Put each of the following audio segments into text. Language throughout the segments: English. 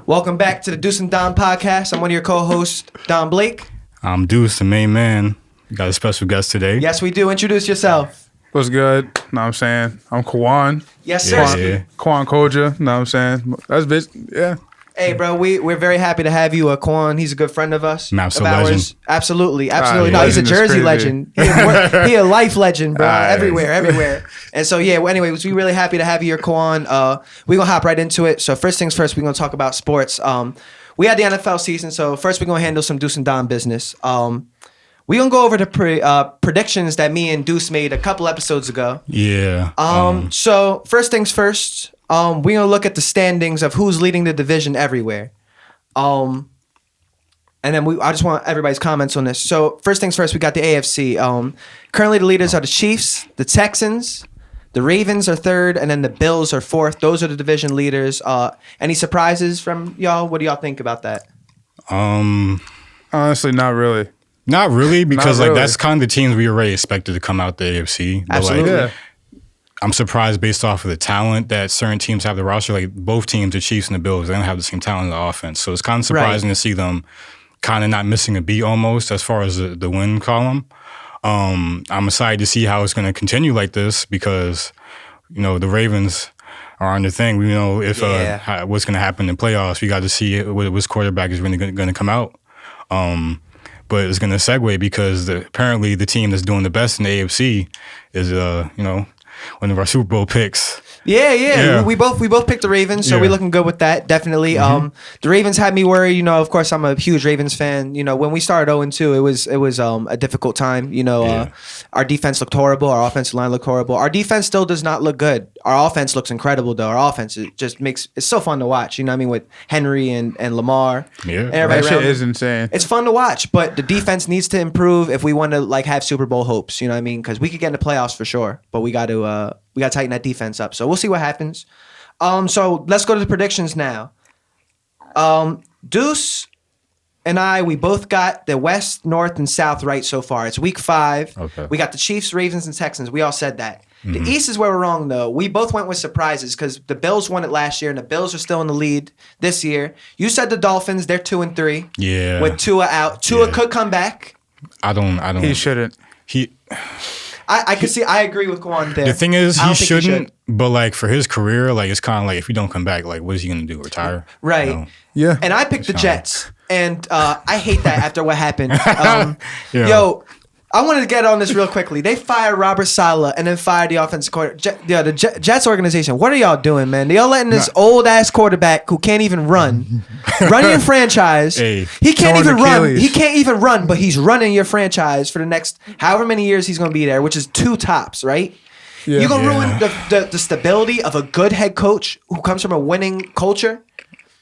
Welcome back to the Deuce and Don podcast. I'm one of your co-hosts, Don Blake. I'm Deuce, the main man. We got a special guest today. Yes, we do. Introduce yourself. What's good? Know what I'm saying? I'm Kwan. Yes, sir. Yeah. Kwan Koja. Know what I'm saying? That's bitch. Yeah. Hey, bro, we're very happy to have you, Quan. He's a good friend of us. Maps of a ours. legend. Absolutely. Yeah. No, he's a Legend is Jersey crazy. legend. He a life legend, bro. Right. Everywhere. And so, yeah, well, anyways, we're really happy to have you here, Quan. We're going to hop right into it. So first things first, we're going to talk about sports. We had the NFL season, so first we're going to handle some Deuce and Don business. We're going to go over the predictions that me and Deuce made a couple episodes ago. Yeah. So first things first, we're going to look at the standings of who's leading the division everywhere. And then I just want everybody's comments on this. So first things first, we got the AFC. Currently the leaders are the Chiefs, the Texans, the Ravens are third, and then the Bills are fourth. Those are the division leaders. Any surprises from y'all? What do y'all think about that? Honestly, not really. Not really, because Not really. that's kind of the teams we already expected to come out the AFC. But, Absolutely. Yeah. I'm surprised based off of the talent that certain teams have the roster. Like both teams, the Chiefs and the Bills, they don't have the same talent in the offense. So it's kind of surprising to see them kind of not missing a beat almost as far as the win column. I'm excited to see how it's going to continue like this because, you know, the Ravens are on the thing. We know if what's going to happen in playoffs. We got to see which quarterback is really going to come out. But it's going to segue because apparently the team that's doing the best in the AFC is, one of our Super Bowl picks. Yeah. We both picked the Ravens, so we're looking good with that. Definitely. The Ravens had me worried. You know, of course, I'm a huge Ravens fan. You know, when we started 0-2, it was a difficult time. You know, our defense looked horrible. Our offensive line looked horrible. Our defense still does not look good. Our offense looks incredible, though. Our offense it's so fun to watch. You know what I mean, with Henry and Lamar. Yeah, and everybody That shit around. is insane. It's fun to watch, but the defense needs to improve if we want to have Super Bowl hopes. You know what I mean? Because we could get in the playoffs for sure, but we got to tighten that defense up. So we'll see what happens. So let's go to the predictions now. Deuce and we both got the West, North, and South right so far. It's week 5. Okay. We got the Chiefs, Ravens, and Texans. We all said that. The East is where we're wrong, though. We both went with surprises because the Bills won it last year, and the Bills are still in the lead this year. You said the Dolphins, they're 2-3. Yeah. With Tua out. Tua could come back. I don't. He shouldn't. I could see. I agree with Quan there. The thing is, I he don't think shouldn't. But for his career, it's kind of if you don't come back, what is he gonna do? Retire? Right. You know? Yeah. And I picked the Jets, and I hate that after what happened. Yeah. Yo, I wanted to get on this real quickly. They fired Robert Saleh and then fired the offensive coordinator. The Jets organization. What are y'all doing, man? Y'all letting this old ass quarterback who can't even run your franchise. Hey, he can't torn even run. Achilles. He can't even run, but he's running your franchise for the next however many years he's going to be there, which is 2 tops, right? Yeah. You're going to Yeah. ruin the stability of a good head coach who comes from a winning culture.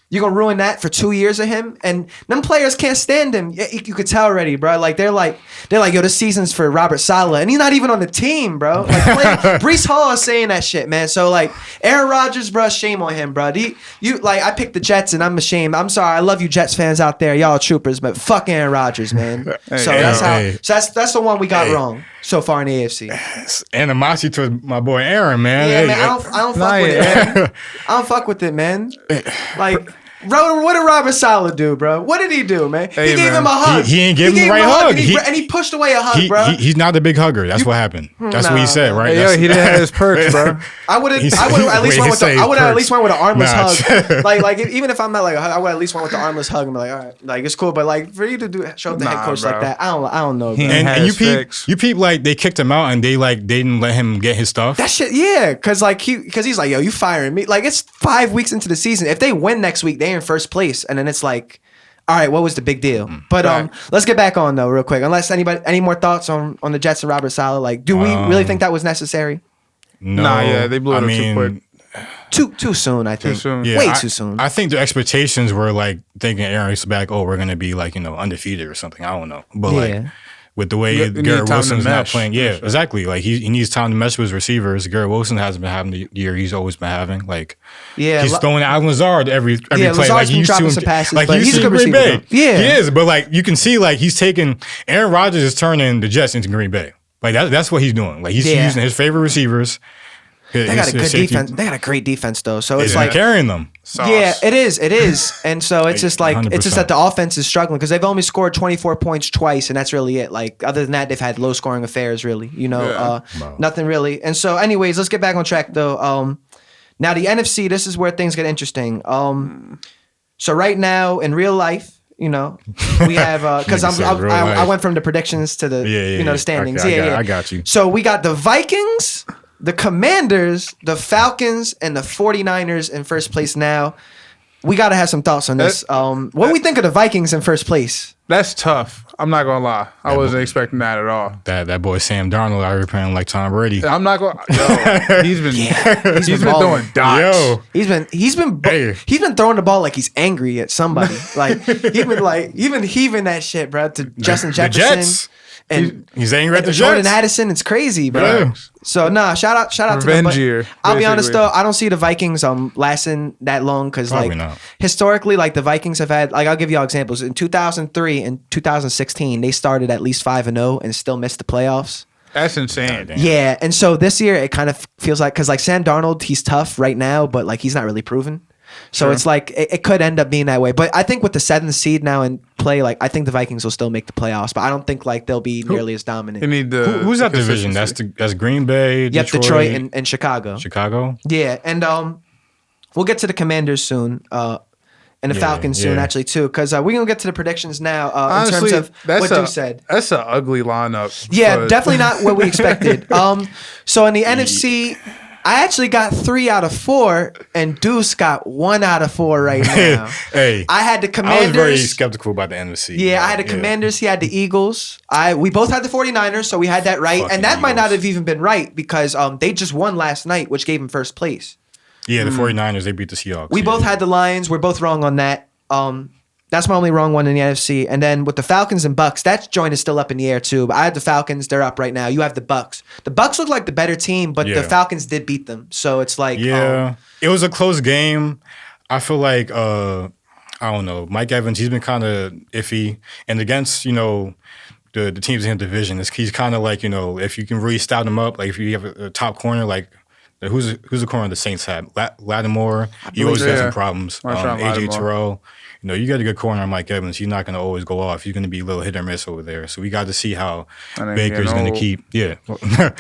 You're going to ruin that for 2 years of him? And them players can't stand him. You could tell already, bro. They're like, yo, this season's for Robert Saleh. And he's not even on the team, bro. Breece Hall is saying that shit, man. So, Aaron Rodgers, bro, shame on him, bro. I picked the Jets, and I'm ashamed. I'm sorry. I love you Jets fans out there. Y'all are troopers, but fuck Aaron Rodgers, man. So that's the one we got wrong so far in the AFC. Animosity towards my boy Aaron, man. Yeah, Hey, man, I don't fuck with it, man. I don't fuck with it, man. Bro, what did Robert Saleh do, bro? What did he do, man? Hey, he gave man. him a hug. He ain't give him the gave right a hug. and he pushed away a hug, bro. He's not the big hugger. That's what happened. That's what he said, right? Hey, yo, he didn't have his perks, bro. I would have He's- at least wait, went with he at least say went with an armless Nah. hug. Even if I'm not a hug, I would at least went with the armless hug and be all right, it's cool. But for you to show up the head coach bro. like that, I don't know, bro. And you fix. peep they kicked him out and they didn't let him get his stuff. That shit, yeah, because he's like, yo, you firing me? It's 5 weeks into the season. If they win next week, they're in first place, and then it's like, all right, what was the big deal? But let's get back on though, real quick. Unless any more thoughts on the Jets and Robert Saleh? Do we really think that was necessary? No, Nah, yeah, they blew it up too quick. Too soon, I think. Too soon. Yeah, Way too soon. I think the expectations were thinking Aaron's back. Oh, we're gonna be undefeated or something. I don't know, but Yeah. with the way You need Garrett time to Wilson's not mesh. playing, yeah, exactly. He needs time to mesh with his receivers. Garrett Wilson hasn't been having the year he's always been having. Yeah, he's throwing Alan Lazard every play. Lazard's been He used dropping to some passes, like but he he's used a to good in Green receiver, Bay. though. Yeah. he is. But you can see he's taking Aaron Rodgers is turning the Jets into Green Bay. That's what he's doing. He's using his favorite receivers. They got a good defense. They got a great defense though. So it's like carrying them. Sauce. Yeah, it is. And so it's just like 100%. it's just that the offense is struggling because they've only scored 24 points twice, and that's really it. Like other than that, they've had low scoring affairs. Really, nothing really. And so, anyways, let's get back on track though. Now the NFC, this is where things get interesting. So right now in real life. We have because I went from the predictions to the the standings. Okay, I got you. So we got the Vikings, the Commanders, the Falcons, and the 49ers in first place now. We got to have some thoughts on this. What do we think of the Vikings in first place? That's tough. I'm not gonna lie. I wasn't expecting that at all. That boy Sam Darnold out here playing like Tom Brady. I'm not gonna. Yo, he's been throwing dots. Yo, he's been throwing the ball like he's angry at somebody. Like he's been heaving that shit, bro, to Justin Jefferson. The Jets. And he's angry at the Jordan Jets. Addison, it's crazy, bro. Yeah. So shout out to them. But I'll be honest though, I don't see the Vikings lasting that long because historically, like the Vikings have had I'll give y'all examples. In 2003 and 2016, they started at least 5-0 and still missed the playoffs. That's insane. Yeah, and so this year it kind of feels like because like Sam Darnold, he's tough right now, but like he's not really proven. So it's like it could end up being that way. But I think with the 7th seed now in play, like I think the Vikings will still make the playoffs, but I don't think like they'll be nearly as dominant. You need who's that division? That's Green Bay, Detroit and Chicago. Chicago? Yeah, and we'll get to the Commanders soon. And the Falcons soon, actually, too, because we're going to get to the predictions now honestly, in terms of what you said. That's an ugly lineup. Yeah, definitely not what we expected. So in the NFC, I actually got 3 out of 4, and Deuce got 1 out of 4 right now. Hey, I had the Commanders. I was very skeptical about the NFC. Yeah, I had the Commanders. He had the Eagles. We both had the 49ers, so we had that right. Fucking and that might not Eagles. have even been right because they just won last night, which gave them first place. Yeah, the 49ers, they beat the Seahawks. We both had the Lions. We're both wrong on that. That's my only wrong one in the NFC. And then with the Falcons and Bucks, that joint is still up in the air too. But I had the Falcons. They're up right now. You have the Bucks. The Bucks look like the better team, but the Falcons did beat them. So it's like... it was a close game. I feel like, I don't know, Mike Evans, he's been kind of iffy. And against, the teams in the division, he's kind of like, if you can really stout him up, like if you have a top corner, like who's the corner the Saints had? Lattimore. He always has some problems. AJ Terrell. You got a good corner on Mike Evans. He's not going to always go off. He's going to be a little hit or miss over there. So we got to see how Baker's going to keep. Yeah,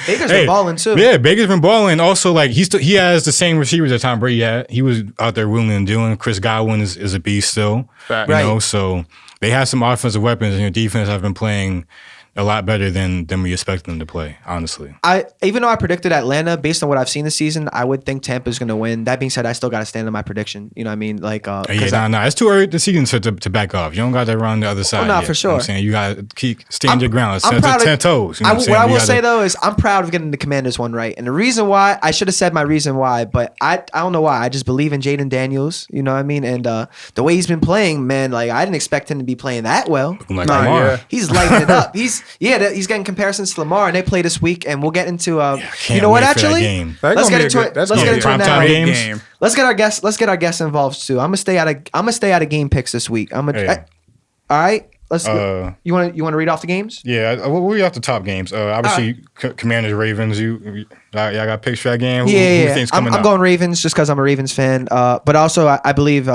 Baker's been balling too. Yeah, Baker's been balling. Also, like he has the same receivers that Tom Brady had. He was out there wheeling and dealing. Chris Godwin is a beast still. Right. So they have some offensive weapons, and your defense have been playing a lot better than we expected them to play, honestly. Even though I predicted Atlanta, based on what I've seen this season, I would think Tampa's going to win. That being said, I still got to stand on my prediction. You know what I mean? Like, it's too early this season to back off. You don't got to run the other side. No, for sure. You know what I'm saying? You got to keep stand your ground. I'm proud 10 toes. You know what I will say though is I'm proud of getting the Commanders one right. And the reason why, I should have said my reason why, but I don't know why. I just believe in Jaden Daniels. You know what I mean? And the way he's been playing, man, like I didn't expect him to be playing that well. Looking like Lamar. Yeah. He's lighting it up. He's getting comparisons to Lamar, and they play this week, and we'll get into. You know what? Actually, let's get into it. Let's get into it now. Game. Let's get our guests involved too. I'm gonna stay out of game picks this week. All right. Let's. You want to read off the games? Yeah, we'll read off the top games. Obviously, Commanders, Ravens. Y'all got picks for that game? Yeah. I'm going Ravens just because I'm a Ravens fan. But also I believe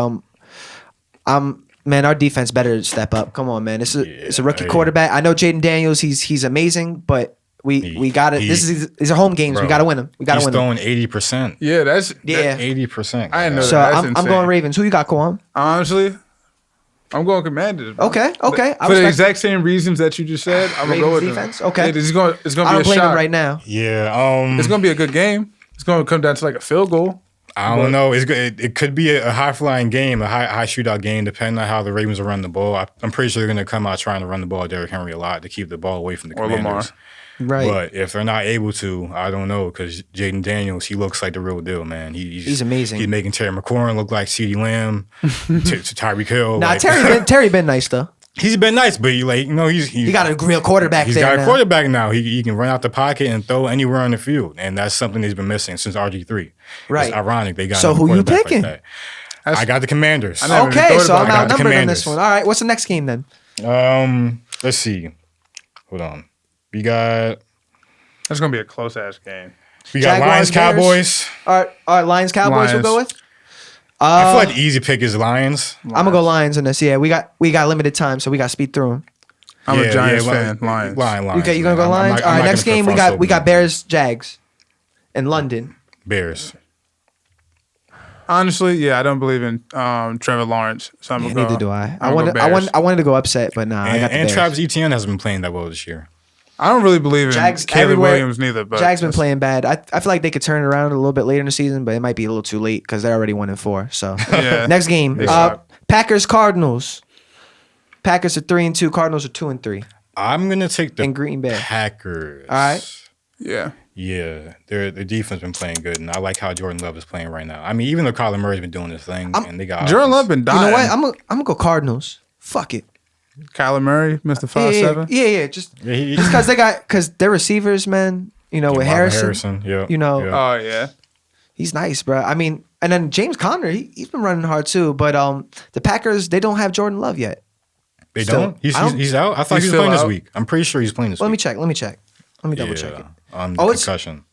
man, our defense better step up. Come on, man. It's a rookie quarterback. I know Jaden Daniels. He's amazing, but we got it. These are home games. Bro, we got to win them. He's throwing 80%. Yeah, that's 80%. I didn't know so that. I'm going Ravens. Who you got, Kwan? Honestly, I'm going Commanders. Bro. Okay. For the exact same reasons that you just said, I'm gonna go with defense. them. Okay, it's gonna be a shot. I don't blame him right now. Yeah. It's gonna be a good game. It's gonna come down to like a field goal. I don't know. It could be a high-flying game, a high shootout game, depending on how the Ravens will run the ball. I'm pretty sure they're going to come out trying to run the ball Derrick Henry a lot to keep the ball away from the Commanders. Lamar. Right. But if they're not able to, I don't know, because Jaden Daniels, he looks like the real deal, man. He's amazing. He's making Terry McLaurin look like CeeDee Lamb to Tyreek Hill. Nah, Terry been nice, though. He's been nice, but he got a real quarterback. He's got a quarterback now. He can run out the pocket and throw anywhere on the field, and that's something he's been missing since RG3. Right. It's ironic they got. So who you picking? Like I got the Commanders. Okay, so I'm outnumbered on this one. All right, what's the next game then? Let's see. Hold on. We got. That's gonna be a close ass game. We got Jaguars, Lions, Bears. Cowboys. All right, Lions, Cowboys. We'll Lions. go with. I feel like the easy pick is Lions. I'm gonna go Lions in this. Yeah, we got limited time, so we got to speed through them. I'm a Giants fan. Lions. Lions. Okay, you gonna go man. Lions? I'm All right, not next gonna game put we front got open. Bears, Jags, in London. Bears. Honestly, yeah, I don't believe in Trevor Lawrence, so I'm gonna go. Neither do I. I'm gonna go I Bears. wanted to go upset, but nah, I got the And Bears. Travis Etienne hasn't been playing that well this year. I don't really believe in Jags Caleb everywhere. Williams neither. But Jags been playing bad. I feel like they could turn it around a little bit later in the season, but it might be a little too late because they're already 1-4. So Yeah. next game, They suck. Packers Cardinals. Packers are 3-2. Cardinals are 2-3. I'm gonna take the In Green Bay. Packers. All right. Yeah. Yeah, their defense been playing good, and I like how Jordan Love is playing right now. I mean, even though Kyler Murray's been doing his thing, and they got Jordan offense. Love been You dying. know what? I'm gonna go Cardinals. Fuck it. Kyler Murray, Mr. Yeah, 5'7". yeah. Just Yeah, he- because their receivers, man. You know, with Marvin Harrison. yeah, You know, yeah. Oh yeah. he's nice, bro. I mean, and then James Conner, he's been running hard too. But the Packers, they don't have Jordan Love yet. They still- don't. He's I don't- he's out. I thought He's he was still playing this out? week. I'm pretty sure he's playing this Let me week. check. Let me double check it. On Oh, it's- concussion.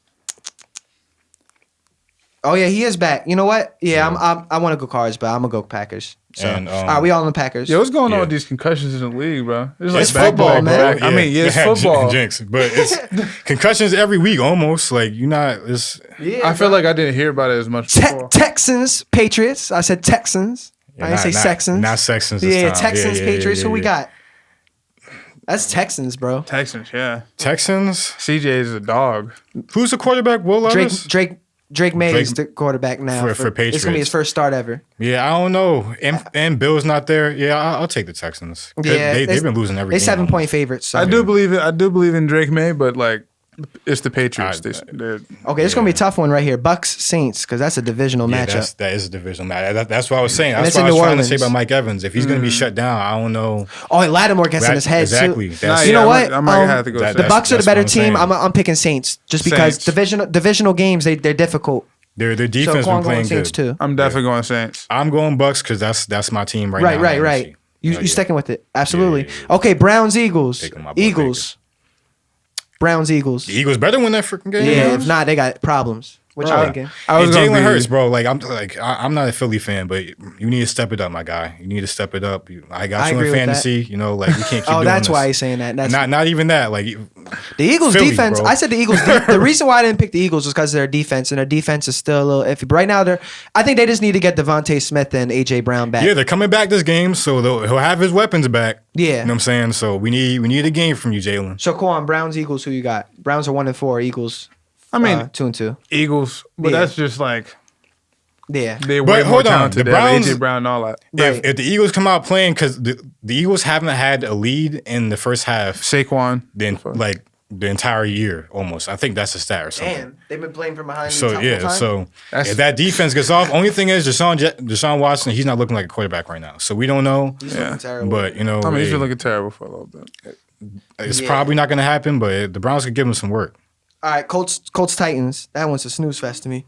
Oh yeah, he is back. You know what? Yeah, I want to go Cards, but I'm gonna go Packers. So, And, all right, we all in the Packers. Yeah, what's going on Yeah. with these concussions in the league, bro? It's It's back to football, back to man. back. I mean, yeah, it's football. Jinx, but it's concussions every week almost. Like you're not. It's Yeah, I feel like I didn't hear about it as much before. Texans, Patriots. I said Texans. I didn't say Texans. Not Texans. This Yeah, time. Texans, Yeah, Patriots. Who we yeah. got? That's Texans, bro. Texans, yeah. Texans. CJ is a dog. Who's the quarterback? Will Levis. Drake May Drake- is the quarterback now for It's gonna be Patriots. his first start ever. Yeah, I don't know. And Bill's not there. Yeah, I'll take the Texans. Yeah, They've been losing every They game. 7-point favorites. So. I do believe it. I do believe in Drake May, but like, it's the Patriots. They're- Okay, it's gonna be a tough one right here. Bucks Saints, because that's a divisional Yeah, matchup. that is a divisional match. That's what I was saying. And That's it's what I in was New trying to say Orleans. about Mike Evans. If he's going to be shut down, I don't know. Oh, and Lattimore gets in his head exactly. too. That's- You know yeah, what? I might have to go. that- The Saints. Bucks are the that's better what I'm team. saying. I'm picking Saints just because Saints. divisional games they're difficult. Their So defense Quan been playing going Saints good. too. I'm definitely going Saints. I'm going Bucks because that's my team right now. in the Right. NFC. You Yeah. sticking with it? Absolutely. Yeah. Okay, Browns Eagles. Taking my boy Eagles. Browns Eagles. The Eagles better win that freaking game. Yeah, man. if not, they got problems. What you Bro, thinking? I was And gonna Jalen be- Hurts, bro. I'm not a Philly fan, but you need to step it up, my guy. You need to step it up. I got I you agree in with that. fantasy. You know, like we can't keep Oh, doing that's this. why he's saying that. That's Not even that. Like the Eagles' Philly, defense. bro. I said the Eagles. The reason why I didn't pick the Eagles was because of their defense, and their defense is still a little iffy. But right now, I think they just need to get Devontae Smith and AJ Brown back. yeah, they're coming back this game, so he'll have his weapons back. Yeah. You know what I'm saying? So we need a game from you, Jalen. So, Quan, Browns, Eagles. Who you got? Browns are 1-4. Eagles. I mean, 2-2. Eagles, but Yeah. that's just like Yeah. they're But way more hold on, talented. the They have Browns- AJ Brown and all that. Right. If the Eagles come out playing, because the Eagles haven't had a lead in the first half, Saquon. then like the entire year almost. I think that's a stat or something. Damn, they've been playing from behind. So the yeah, whole time? so That's- if that defense gets off, only thing is Deshaun Watson, he's not looking like a quarterback right now. So we don't know, He's Yeah. looking terrible. but you know, I mean, he's hey, been looking terrible for a little bit. it's Yeah. probably not going to happen. But the Browns could give him some work. All right, Colts Titans. That one's a snooze fest to me.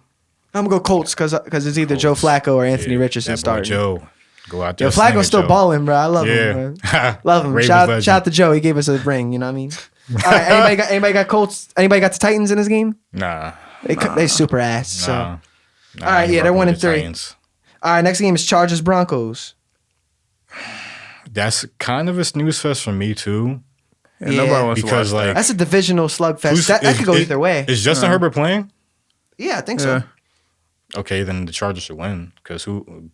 I'm gonna go Colts because it's either Joe Colts. Flacco or Anthony Yeah, Richardson that boy starting. Joe, go out there. Yo, slinging, Flacco's still Joe. balling, bro. I love him, man. Yeah, Love him. Ravens Shout legend. out to Joe. He gave us a ring. You know what I mean? All right, anybody got Colts? Anybody got the Titans in this game? Nah, They super ass. So nah. all right, I ain't yeah, they're rocking with 1-3. the Titans. all right, next game is Chargers Broncos. That's kind of a snooze fest for me too. Yeah, Yeah. nobody wants Because, to watch like, That's a divisional slugfest. Who's- That could go either way. Is Justin Herbert playing? Yeah, I think that. so. Yeah. Okay, then the Chargers should win because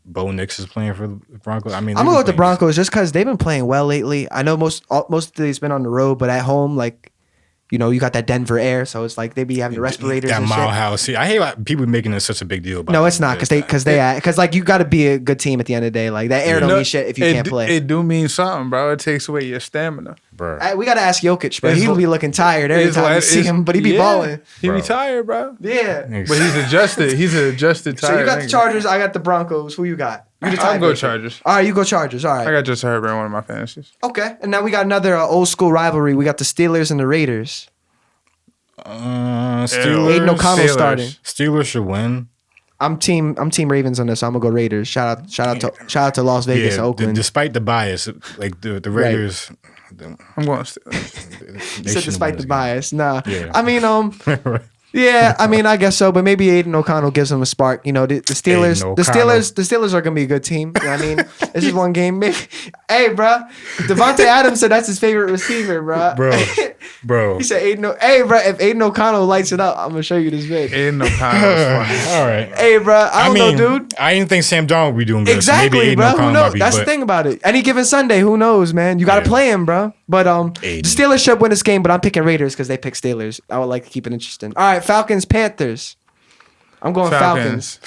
Bo Nix is playing for the Broncos. I mean, I'm they've gonna go with the been playing- Broncos just because they've been playing well lately. I know most of these been on the road, but at home, like, you know, you got that Denver air, so it's like they be having the respirators That and mile shit. house. See, I hate why people making it such a big deal about. No, that. it's not because like you got to be a good team at the end of the day. Like that air don't mean shit if you can't play. It do mean something, bro. It takes away your stamina. bro. We gotta ask Jokic, bro. It's He'll like- be looking tired every It's time like- you see it's- him, but he be yeah. balling. He Bro. be tired, bro. Yeah. But he's adjusted. He's an adjusted tired. So you got the nigga. Chargers. I got the Broncos. Who you got? You the I'll go tiebreaker. Chargers. All right, you go Chargers. All right. I got Justin Herbert in one of my fantasies. Okay, and now we got another old school rivalry. We got the Steelers and the Raiders. Steelers. Aiden O'Connell Steelers. starting. Steelers should win. I'm team Ravens on this. So I'm gonna go Raiders. Shout out to Las Vegas, Yeah, Oakland. despite the bias, like the Raiders. I'm going. You said despite the bias. Nah. Yeah. I mean, Yeah, I mean, I guess so, but maybe Aiden O'Connell gives them a spark. You know, the Steelers, Aiden the O'Connell. Steelers are gonna be a good team. You know what I mean, this is one game. Hey, bro, Devontae Adams said that's his favorite receiver, bro. Bro. He said Hey, bro, if Aiden O'Connell lights it up, I'm gonna show you this vid. Aiden O'Connell is funny. All right. Hey, bro, I don't know, dude. I didn't think Sam Darnold would be doing good. Exactly, so maybe Aiden bro. O'Connell Who knows? might be, That's the thing about it. Any given Sunday, who knows, man? You got to play him, bro. But the Steelers should win this game, but I'm picking Raiders because they pick Steelers. I would like to keep it interesting. All right, Falcons, Panthers. I'm going Falcons.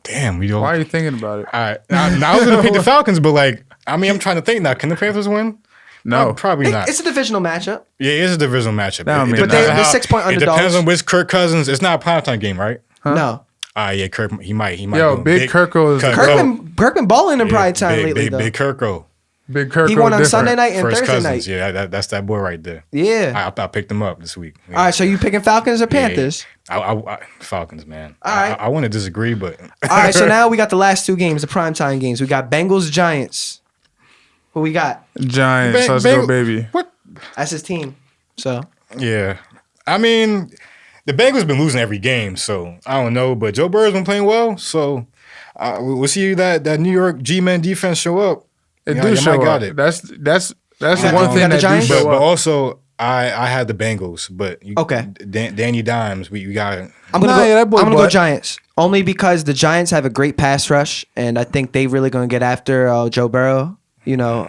Damn, Why are you thinking about it? All right. Now I was gonna pick the Falcons, but I'm trying to think now. Can the Panthers win? No, probably not. It's a divisional matchup. Yeah, it is a divisional matchup. But they're 6-point underdogs. It depends on which Kirk Cousins. It's not a primetime game, right? Huh? No. Yeah, Kirk. He might. Yo, Big Kirko is Kirkman balling in prime time lately, though. Big Kirko. Big Kirko. He won on Sunday night and First Thursday Cousins. night. Yeah, that's that boy right there. Yeah. I picked him up this week. Yeah. All right, so you picking Falcons or Panthers? I Falcons, man. All right. I want to disagree, but all right. So now we got the last two games, the primetime games. We got Bengals, Giants. Who we got? Giants. Let's go, baby. What? That's his team. So yeah, I mean, the Bengals been losing every game, so I don't know. But Joe Burrow's been playing well, so we'll see that New York G-men defense show up. It do show up. It. That's one the thing that Giants? do show But up. also, I had the Bengals, but Okay. Danny Dimes, we got it. I'm gonna Nah, yeah, that boy I'm gonna go butt. Giants only because the Giants have a great pass rush, and I think they really gonna get after Joe Burrow. You know,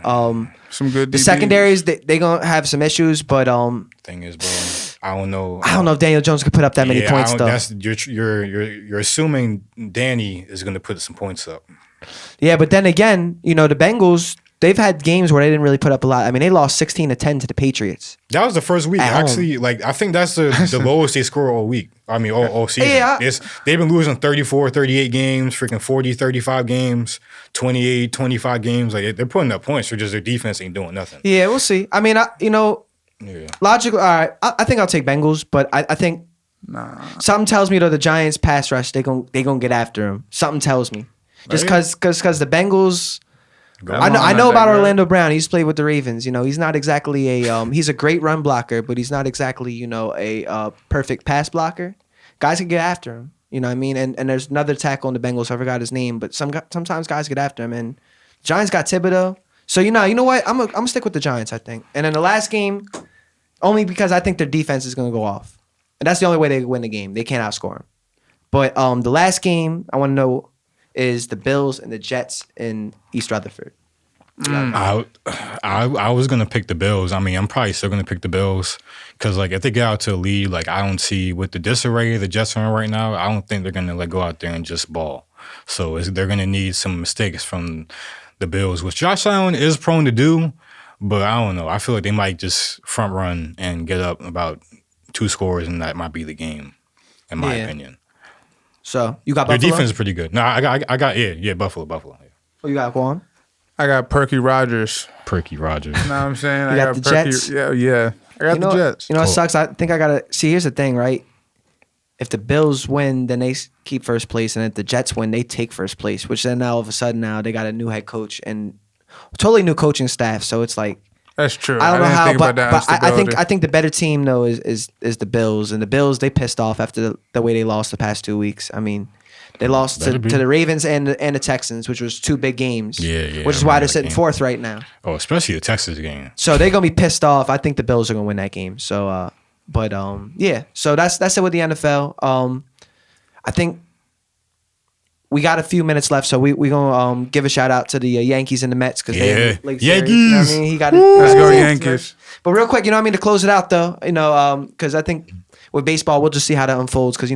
Some good. the DBs. secondaries they gonna have some issues, but Thing is, bro, I don't know. I don't know if Daniel Jones could put up that many points though. You're assuming Danny is gonna put some points up. Yeah, but then again, you know, the Bengals, they've had games where they didn't really put up a lot. I mean, they lost 16-10 to the Patriots. That was the first week. At home. Actually, I think that's the lowest they score all week. I mean, all season. Yeah. They've been losing 34, 38 games, freaking 40, 35 games, 28, 25 games. They're putting up points. They're just their defense ain't doing nothing. Yeah, we'll see. I mean, logical. All right, I think I'll take Bengals, but I think something tells me though the Giants pass rush they gonna get after him. Something tells me. Just because the Bengals, I know about Orlando Brown. He's played with the Ravens. You know, he's not exactly he's a great run blocker, but he's not exactly a perfect pass blocker. Guys can get after him. You know what I mean? And there's another tackle on the Bengals. I forgot his name, but sometimes guys get after him. And Giants got Thibodeau. So you know what? I'm gonna stick with the Giants. I think. And in the last game, only because I think their defense is gonna go off, and that's the only way they win the game. They can't outscore them. But the last game I want to know is the Bills and the Jets in East Rutherford. I was gonna pick the Bills. I mean, I'm probably still gonna pick the Bills because if they get out to a lead, I don't see with the disarray the Jets are in right now. I don't think they're gonna go out there and just ball. So they're gonna need some mistakes from the Bills, which Josh Allen is prone to do. But I don't know. I feel like they might just front run and get up about 2 scores, and that might be the game, in my opinion. So you got Their Buffalo? defense is pretty good. No, I got Buffalo. Yeah. Who you got, Quan? I got Perky Rogers. Perky Rogers. You know what I'm saying? You got the Perky, Jets? Yeah. I got the Jets. You know what sucks? I think I gotta see. Here's the thing, right? If the Bills win, then they keep first place, and if the Jets win, they take first place. Which then now all of a sudden they got a new head coach and totally new coaching staff. So it's like That's true. I don't know how, but I think think the better team though is the Bills, and the Bills they pissed off after the way they lost the past 2 weeks. I mean, they lost to the Ravens and the Texans, which was 2 big games. Yeah. Which is why they're sitting fourth right now. Oh, especially the Texas game. So they're gonna be pissed off. I think the Bills are gonna win that game. So, yeah. So that's it with the NFL. I think we got a few minutes left, so we gonna give a shout out to the Yankees and the Mets because they Yankees. You know what I mean, he got Let's go Yankees. But real quick, you know what I mean, to close it out though, because I think with baseball we'll just see how that unfolds because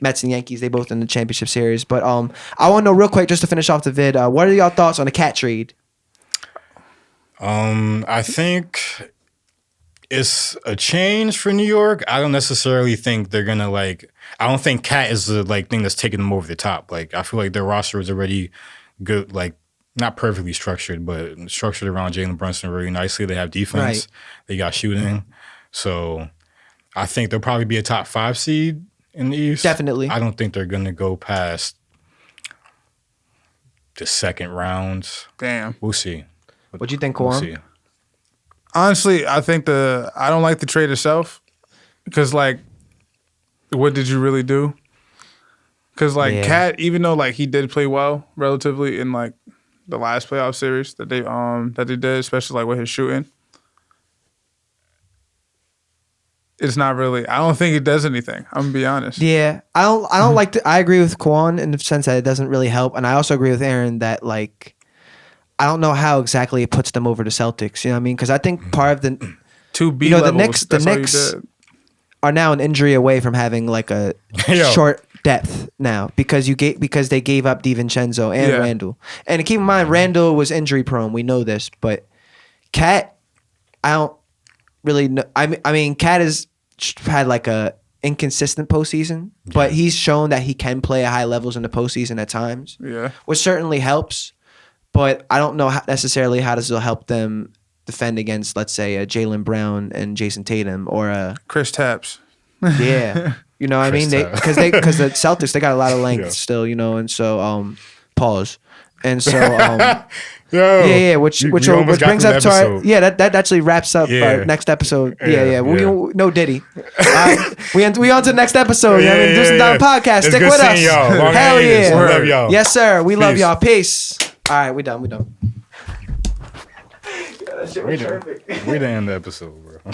Mets and Yankees they both in the championship series. But I want to know real quick just to finish off the vid, what are y'all thoughts on the cat trade? I think it's a change for New York. I don't necessarily think they're gonna I don't think Cat is the thing that's taking them over the top. I feel like their roster is already good, not perfectly structured, but structured around Jalen Brunson really nicely. They have defense, Right. They got shooting, so I think they'll probably be a top 5 seed in the East. Definitely. I don't think they're gonna go past the second rounds. Damn. We'll see. What do you think, We'll Quorum? see. Honestly, I think I don't like the trade itself because the what did you really do? Because like Yeah. Cat, even though like he did play well relatively in like the last playoff series that they did, especially like with his shooting, it's not really. I don't think it does anything. I'm gonna be honest. Yeah, I don't like. I agree with Quan in the sense that it doesn't really help, and I also agree with Aaron that like, I don't know how exactly it puts them over the Celtics. You know what I mean? Because I think part of the Two B the levels. Knicks are now an injury away from having like a short depth now because they gave up DiVincenzo and Randall. And keep in mind, Randall was injury prone. We know this, but Cat, I don't really know. I mean, Cat has had like a inconsistent postseason, but he's shown that he can play at high levels in the postseason at times. Yeah, which certainly helps. But I don't know necessarily how does it help them defend against, let's say, a Jaylen Brown and Jason Tatum or a Chris Tapps. Yeah, you know what I mean? Because the Celtics, they got a lot of length still, you know, and so pause. And so which brings up to our that actually wraps up our next episode. We no Diddy. We on to the next episode. Do some down podcast. It's Stick good with us. seeing y'all. Hell yeah. We love y'all. Yes, sir. We love Peace. y'all. Peace. All right, we done. We done end the episode, bro.